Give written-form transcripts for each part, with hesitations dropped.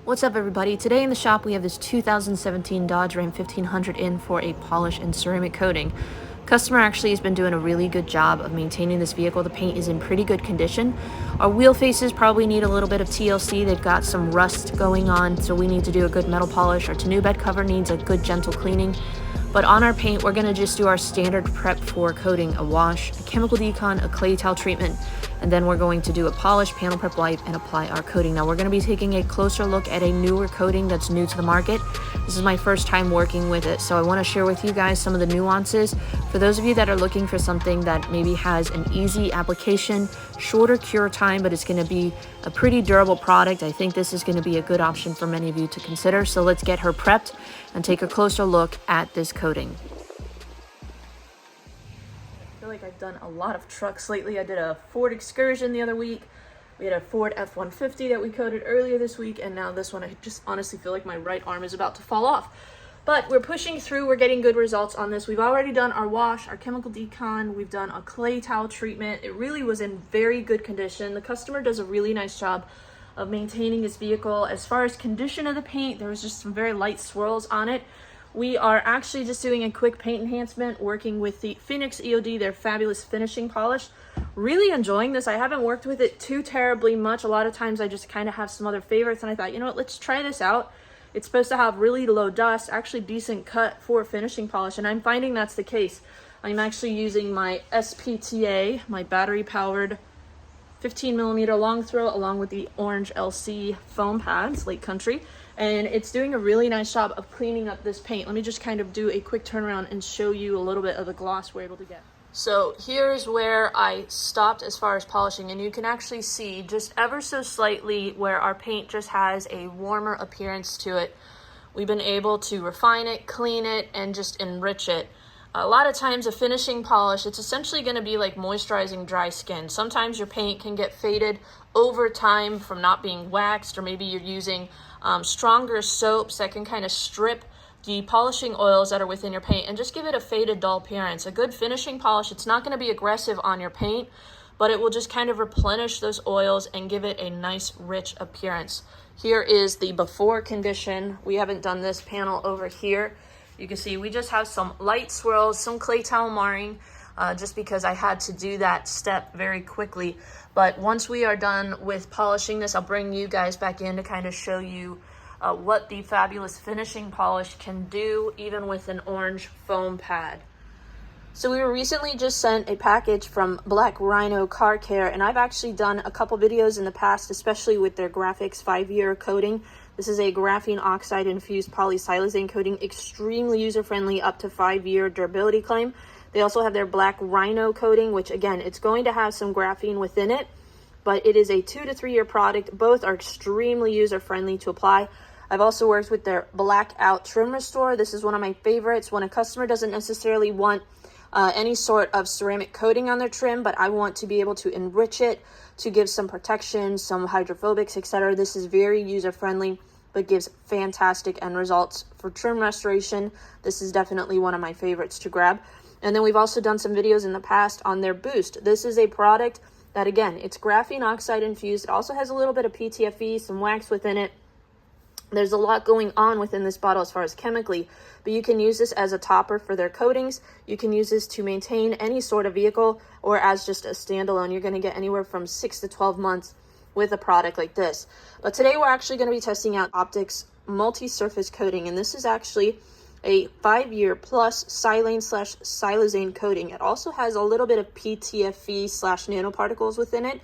What's up, everybody? Today in the shop we have this 2017 Dodge Ram 1500 in for a polish and ceramic coating. Customer actually has been doing a really good job of maintaining this vehicle. The paint is in pretty good condition. Our wheel faces probably need a little bit of TLC. They've got some rust going on, so we need to do a good metal polish. Our tonneau bed cover needs a good gentle cleaning. But on our paint, we're going to just do our standard prep for coating: a wash, a chemical decon, a clay towel treatment, and then we're going to do a polish, panel prep wipe, and apply our coating. Now we're going to be taking a closer look at a newer coating that's new to the market. This is my first time working with it, so I want to share with you guys some of the nuances. For those of you that are looking for something that maybe has an easy application, shorter cure time, but it's going to be a pretty durable product, I think this is going to be a good option for many of you to consider. So let's get her prepped and take a closer look at this coating. I feel like I've done a lot of trucks lately. I did a Ford Excursion the other week. We had a Ford F-150 that we coated earlier this week, and now this one, I just honestly feel like my right arm is about to fall off. But we're pushing through. We're getting good results on this. We've already done our wash, our chemical decon. We've done a clay towel treatment. It really was in very good condition. The customer does a really nice job of maintaining his vehicle. As far as condition of the paint, there was just some very light swirls on it. We are actually just doing a quick paint enhancement, working with the Phoenix EOD, their fabulous finishing polish. Really enjoying this. I haven't worked with it too terribly much. A lot of times I just kind of have some other favorites, and I thought, you know what, let's try this out. It's supposed to have really low dust, actually decent cut for finishing polish, and I'm finding that's the case. I'm actually using my SPTA, my battery powered 15mm long throw, along with the orange LC foam pads, Lake Country, and it's doing a really nice job of cleaning up this paint. Let me just kind of do a quick turnaround and show you a little bit of the gloss we're able to get. So here's where I stopped as far as polishing, and you can actually see just ever so slightly where our paint just has a warmer appearance to it. We've been able to refine it, clean it, and just enrich it. A lot of times a finishing polish, it's essentially going to be like moisturizing dry skin. Sometimes your paint can get faded over time from not being waxed, or maybe you're using stronger soaps that can kind of strip the polishing oils that are within your paint and just give it a faded, dull appearance. A good finishing polish, it's not going to be aggressive on your paint, but it will just kind of replenish those oils and give it a nice, rich appearance. Here is the before condition. We haven't done this panel over here. You can see we just have some light swirls, some clay towel marring, just because I had to do that step very quickly. But once we are done with polishing this, I'll bring you guys back in to kind of show you what the fabulous finishing polish can do, even with an orange foam pad. So we were recently just sent a package from Black Rhino Car Care, and I've actually done a couple videos in the past, especially with their Graphics 5-year coating. This is a graphene oxide infused polysilane coating, extremely user-friendly, up to 5-year durability claim. They also have their Black Rhino coating, which again, it's going to have some graphene within it, but it is a 2 to 3 year product. Both are extremely user-friendly to apply. I've also worked with their Blackout Trim Restore. This is one of my favorites when a customer doesn't necessarily want any sort of ceramic coating on their trim, but I want to be able to enrich it to give some protection, some hydrophobics, etc. This is very user-friendly, but gives fantastic end results for trim restoration. This is definitely one of my favorites to grab. And then we've also done some videos in the past on their Boost. This is a product that, again, it's graphene oxide infused. It also has a little bit of PTFE, some wax within it. There's a lot going on within this bottle as far as chemically, but you can use this as a topper for their coatings. You can use this to maintain any sort of vehicle, or as just a standalone. You're going to get anywhere from 6 to 12 months with a product like this. But today we're actually going to be testing out Optix multi-surface coating, and this is actually a 5-year plus silane/siloxane coating. It also has a little bit of PTFE/nanoparticles within it,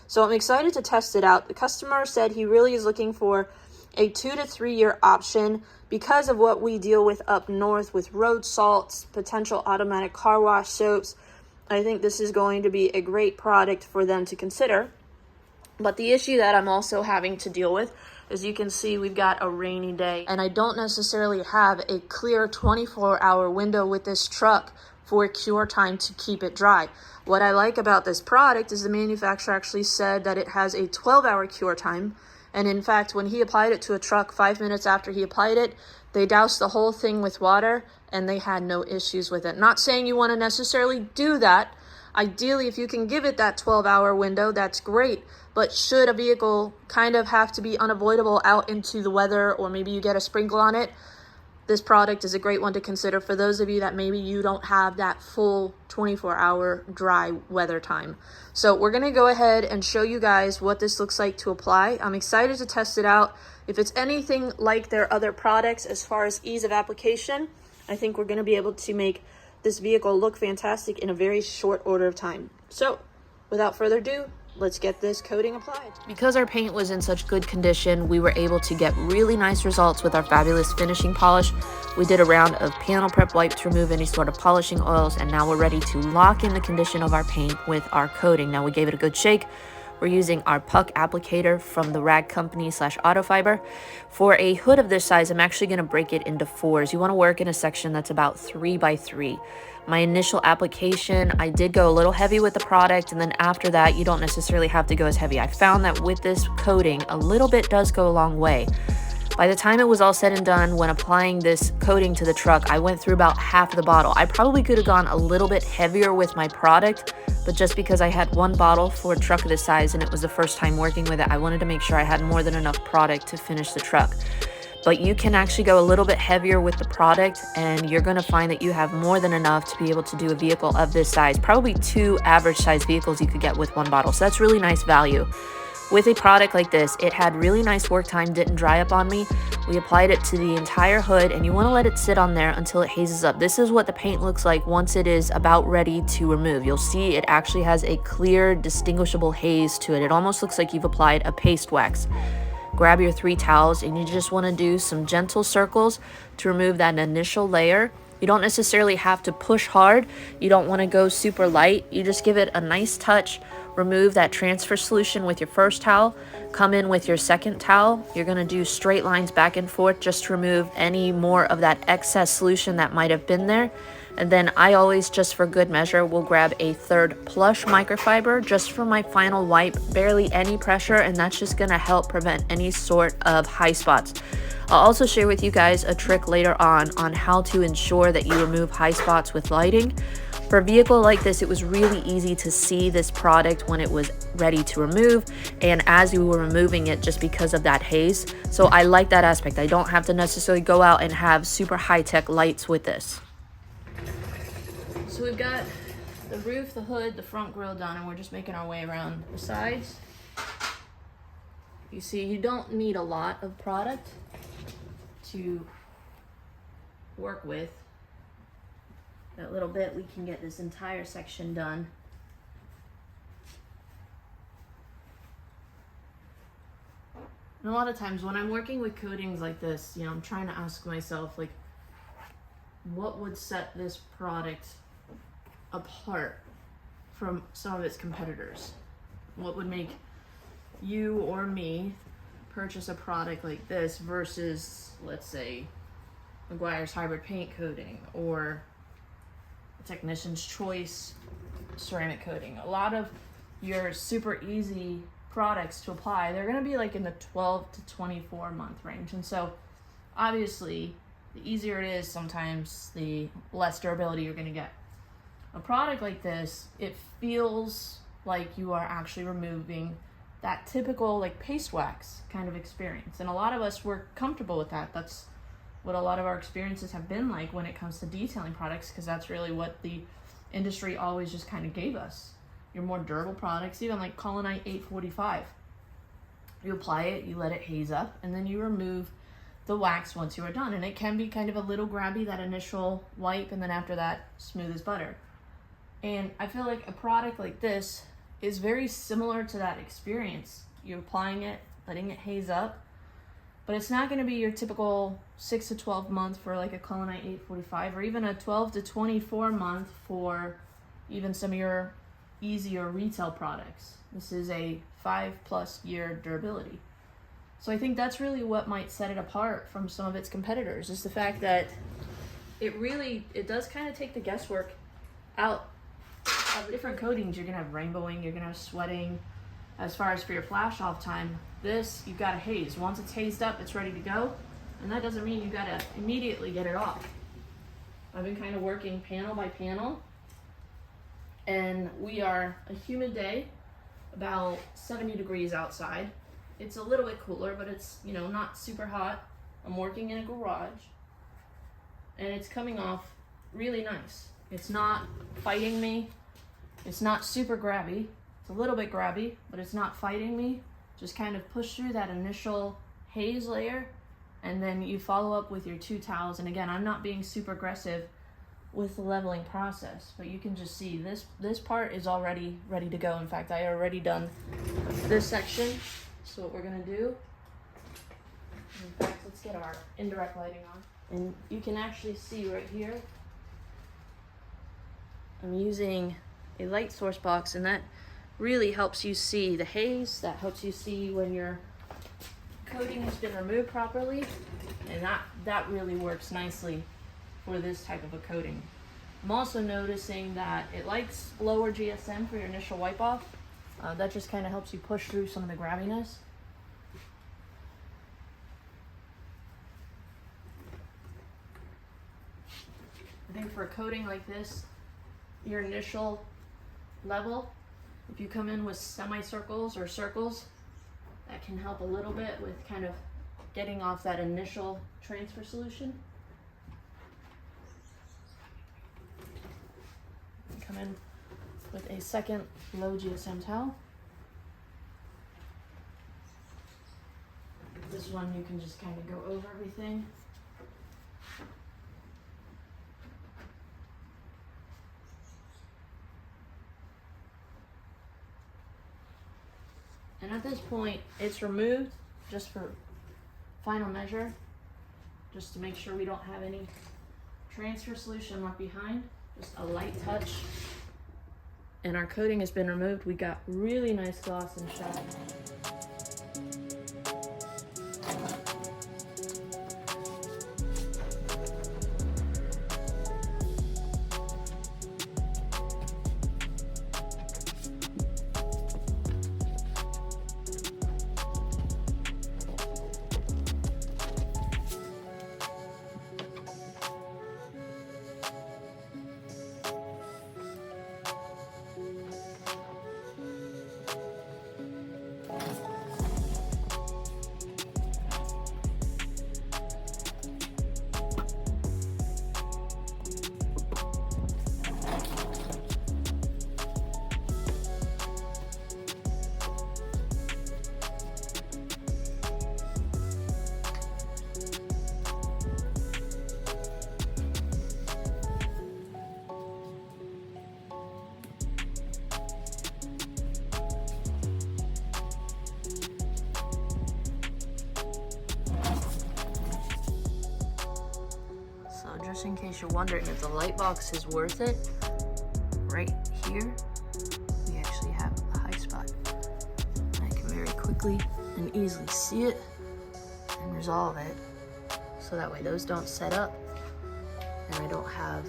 so I'm excited to test it out. The customer said he really is looking for a 2 to 3 year option because of what we deal with up north with road salts, potential automatic car wash soaps. I think this is going to be a great product for them to consider. But the issue that I'm also having to deal with, as you can see, we've got a rainy day, and I don't necessarily have a clear 24-hour window with this truck for cure time to keep it dry. What I like about this product is the manufacturer actually said that it has a 12-hour cure time. And in fact, when he applied it to a truck 5 minutes after he applied it, they doused the whole thing with water and they had no issues with it. Not saying you want to necessarily do that, Ideally, if you can give it that 12-hour window, that's great. But should a vehicle kind of have to be unavoidable out into the weather, or maybe you get a sprinkle on it, this product is a great one to consider for those of you that maybe you don't have that full 24-hour dry weather time. So we're going to go ahead and show you guys what this looks like to apply. I'm excited to test it out. If it's anything like their other products as far as ease of application, I think we're going to be able to make this vehicle look fantastic in a very short order of time. So without further ado, let's get this coating applied. Because our paint was in such good condition, we were able to get really nice results with our fabulous finishing polish. We did a round of panel prep wipe to remove any sort of polishing oils, and now we're ready to lock in the condition of our paint with our coating. Now we gave it a good shake. We're using our puck applicator from the rag company /Autofiber. For a hood of this size, I'm actually going to break it into 4s. You want to work in a section that's about 3 by 3. My initial application, I did go a little heavy with the product, and then after that, you don't necessarily have to go as heavy. I found that with this coating, a little bit does go a long way. By the time it was all said and done, when applying this coating to the truck, I went through about half of the bottle. I probably could have gone a little bit heavier with my product, but just because I had one bottle for a truck of this size and it was the first time working with it, I wanted to make sure I had more than enough product to finish the truck. But you can actually go a little bit heavier with the product, and you're going to find that you have more than enough to be able to do a vehicle of this size. Probably 2 average size vehicles you could get with one bottle, so that's really nice value. With a product like this, it had really nice work time, didn't dry up on me. We applied it to the entire hood, and you want to let it sit on there until it hazes up. This is what the paint looks like once it is about ready to remove. You'll see it actually has a clear, distinguishable haze to it. It almost looks like you've applied a paste wax. Grab your 3 towels, and you just want to do some gentle circles to remove that initial layer. You don't necessarily have to push hard. You don't want to go super light. You just give it a nice touch. Remove that transfer solution with your first towel. Come in with your second towel. You're going to do straight lines back and forth just to remove any more of that excess solution that might have been there. And then I always, just for good measure, will grab a 3rd plush microfiber just for my final wipe. Barely any pressure, and that's just going to help prevent any sort of high spots. I'll also share with you guys a trick later on how to ensure that you remove high spots with lighting. For a vehicle like this, it was really easy to see this product when it was ready to remove, and as you were removing it, just because of that haze. So I like that aspect. I don't have to necessarily go out and have super high-tech lights with this. So we've got the roof, the hood, the front grille done, and we're just making our way around the sides. You see, you don't need a lot of product to work with. That little bit, we can get this entire section done. And a lot of times when I'm working with coatings like this, you know, I'm trying to ask myself, like, what would set this product apart from some of its competitors? What would make you or me purchase a product like this versus, let's say, Meguiar's hybrid paint coating or Technician's Choice ceramic coating? A lot of your super easy products to apply, they're going to be like in the 12 to 24 month range. And so obviously the easier it is, sometimes the less durability you're going to get. A product like this, it feels like you are actually removing that typical like paste wax kind of experience. And a lot of us were comfortable with that. That's what a lot of our experiences have been like when it comes to detailing products, because that's really what the industry always just kind of gave us. Your more durable products, even like Colonite 845. You apply it, you let it haze up, and then you remove the wax once you are done. And it can be kind of a little grabby, that initial wipe, and then after that, smooth as butter. And I feel like a product like this is very similar to that experience. You're applying it, letting it haze up, but it's not going to be your typical 6 to 12 month for like a Colonite 845, or even a 12 to 24 month for even some of your easier retail products. This is a 5+ year durability. So I think that's really what might set it apart from some of its competitors, is the fact that it does kind of take the guesswork out of different coatings. You're gonna have rainbowing, you're gonna have sweating. As far as for your flash off time, this, you've got a haze. Once it's hazed up, it's ready to go. And that doesn't mean you gotta immediately get it off. I've been kind of working panel by panel and we are a humid day, about 70 degrees outside. It's a little bit cooler, but it's, you know, not super hot. I'm working in a garage, and it's coming off really nice. It's not fighting me. It's not super grabby. It's a little bit grabby, but it's not fighting me. Just kind of push through that initial haze layer, and then you follow up with your 2 towels. And again, I'm not being super aggressive with the leveling process, but you can just see this part is already ready to go. In fact, I already done this section. So what we're gonna do, in fact, let's get our indirect lighting on. And you can actually see right here, I'm using a light source box, and that really helps you see the haze. That helps you see when your coating has been removed properly, and that really works nicely for this type of a coating. I'm also noticing that it likes lower GSM for your initial wipe off. That just kind of helps you push through some of the grabbiness. I think for a coating like this, your initial level, if you come in with semicircles or circles, that can help a little bit with kind of getting off that initial transfer solution. Come in with a second low GSM towel. This one you can just kind of go over everything. And at this point, it's removed just for final measure, just to make sure we don't have any transfer solution left behind. Just a light touch, and our coating has been removed. We got really nice gloss and shine. Just in case you're wondering if the light box is worth it, right here, we actually have a high spot. I can very quickly and easily see it and resolve it, so that way those don't set up and I don't have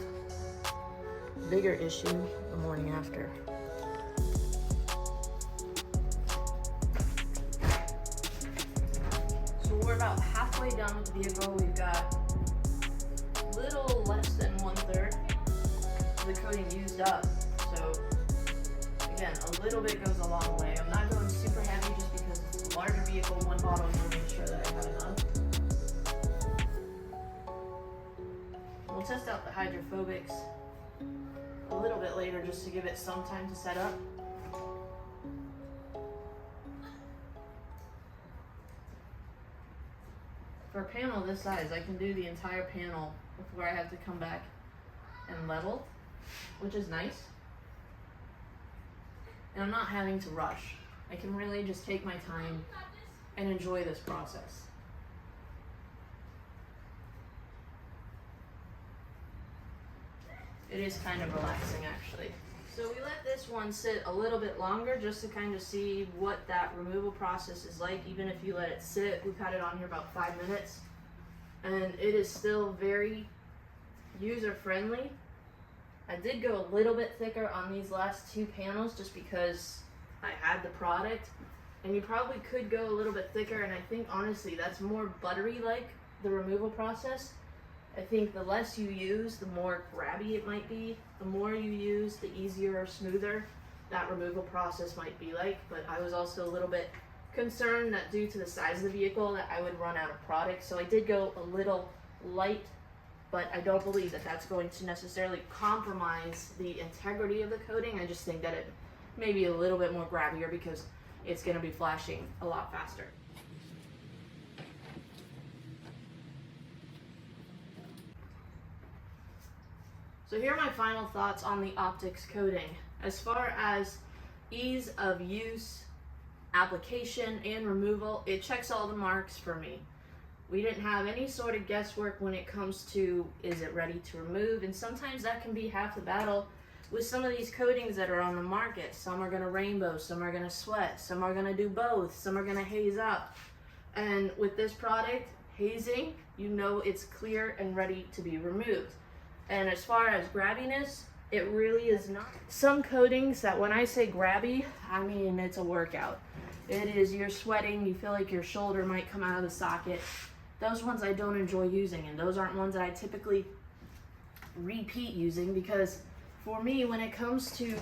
a bigger issue the morning after. So we're about halfway done with the vehicle. We've got little less than 1/3 of the coating used up. So again, a little bit goes a long way. I'm not going super heavy just because it's a larger vehicle. One bottle, I'm gonna make sure that I have enough. We'll test out the hydrophobics a little bit later just to give it some time to set up. For a panel this size, I can do the entire panel before I have to come back and level, which is nice. And I'm not having to rush. I can really just take my time and enjoy this process. It is kind of relaxing, actually. So we let this one sit a little bit longer just to kind of see what that removal process is like. Even if you let it sit, we've had it on here about 5 minutes, and it is still very user-friendly. I did go a little bit thicker on these last 2 panels just because I had the product, and you probably could go a little bit thicker, and I think honestly that's more buttery like the removal process. I think the less you use, the more grabby it might be. The more you use, the easier or smoother that removal process might be like. But I was also a little bit concerned that due to the size of the vehicle that I would run out of product. So I did go a little light, but I don't believe that that's going to necessarily compromise the integrity of the coating. I just think that it may be a little bit more grabbier because it's going to be flashing a lot faster. So here are my final thoughts on the Optix coating. As far as ease of use, application, and removal, it checks all the marks for me. We didn't have any sort of guesswork when it comes to, is it ready to remove? And sometimes that can be half the battle with some of these coatings that are on the market. Some are gonna rainbow, some are gonna sweat, some are gonna do both, some are gonna haze up. And with this product, hazing, you know it's clear and ready to be removed. And as far as grabbiness, it really is not. Some coatings that when I say grabby, I mean it's a workout. It is, you're sweating, you feel like your shoulder might come out of the socket. Those ones I don't enjoy using, and those aren't ones that I typically repeat using, because for me, when it comes to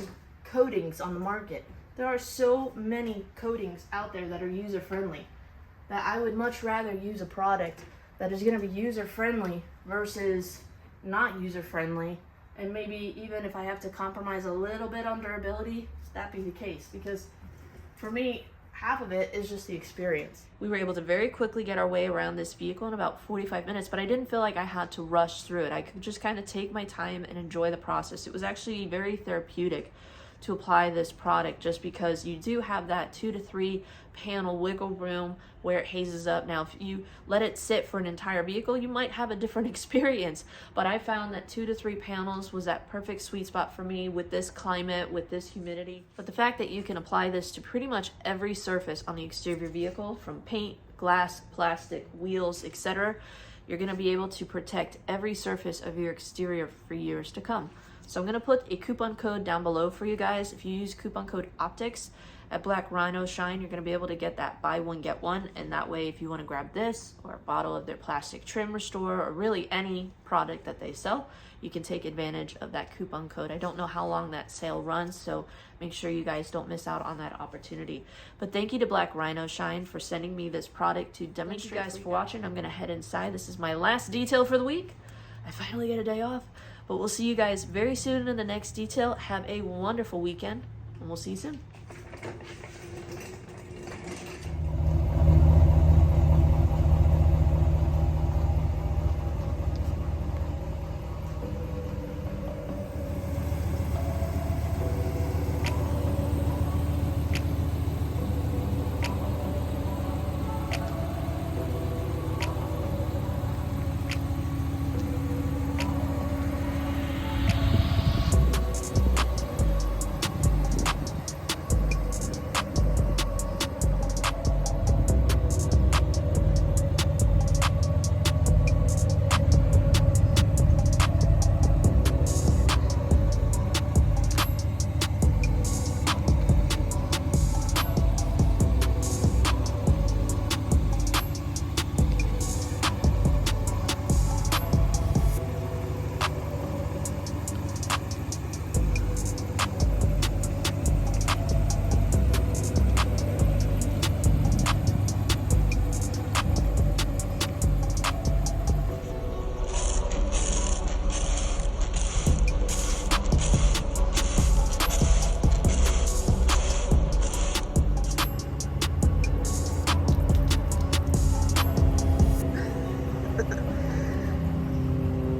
coatings on the market, there are so many coatings out there that are user-friendly that I would much rather use a product that is going to be user-friendly versus not user-friendly, and maybe even if I have to compromise a little bit on durability, that be the case, because for me, half of it is just the experience. We were able to very quickly get our way around this vehicle in about 45 minutes, but I didn't feel like I had to rush through it. I could just kind of take my time and enjoy the process. It was actually very therapeutic to apply this product, just because you do have that 2 to 3 panel wiggle room where it hazes up. Now, if you let it sit for an entire vehicle, you might have a different experience, but I found that 2 to 3 panels was that perfect sweet spot for me with this climate, with this humidity. But the fact that you can apply this to pretty much every surface on the exterior of your vehicle, from paint, glass, plastic, wheels, etc., you're going to be able to protect every surface of your exterior for years to come. So I'm going to put a coupon code down below for you guys. If you use coupon code Optix at Black Rhino Shine, you're going to be able to get that buy one get one, and that way if you want to grab this or a bottle of their plastic trim restore or really any product that they sell, you can take advantage of that coupon code. I don't know how long that sale runs, so make sure you guys don't miss out on that opportunity. But thank you to Black Rhino Shine for sending me this product to demonstrate. Thank you guys for watching. I'm going to head inside. This is my last detail for the week. I finally get a day off. But we'll see you guys very soon in the next detail. Have a wonderful weekend, and we'll see you soon.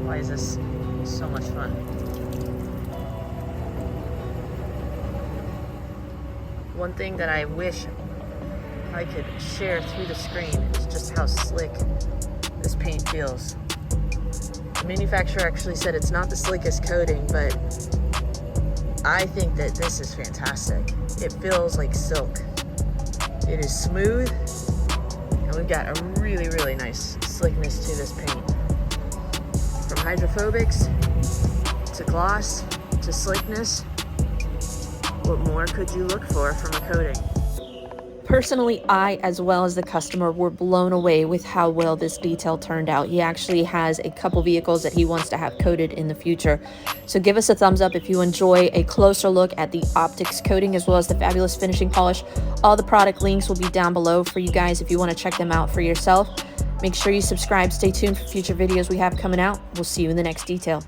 Why is this so much fun? One thing that I wish I could share through the screen is just how slick this paint feels. The manufacturer actually said it's not the slickest coating, but I think that this is fantastic. It feels like silk. It is smooth, and we've got a really, really nice slickness to this paint. From hydrophobics to gloss to slickness, what more could you look for from a coating? Personally, I, as well as the customer, were blown away with how well this detail turned out. He actually has a couple vehicles that he wants to have coated in the future. So give us a thumbs up if you enjoy a closer look at the Optix coating as well as the fabulous finishing polish. All the product links will be down below for you guys if you want to check them out for yourself. Make sure you subscribe. Stay tuned for future videos we have coming out. We'll see you in the next detail.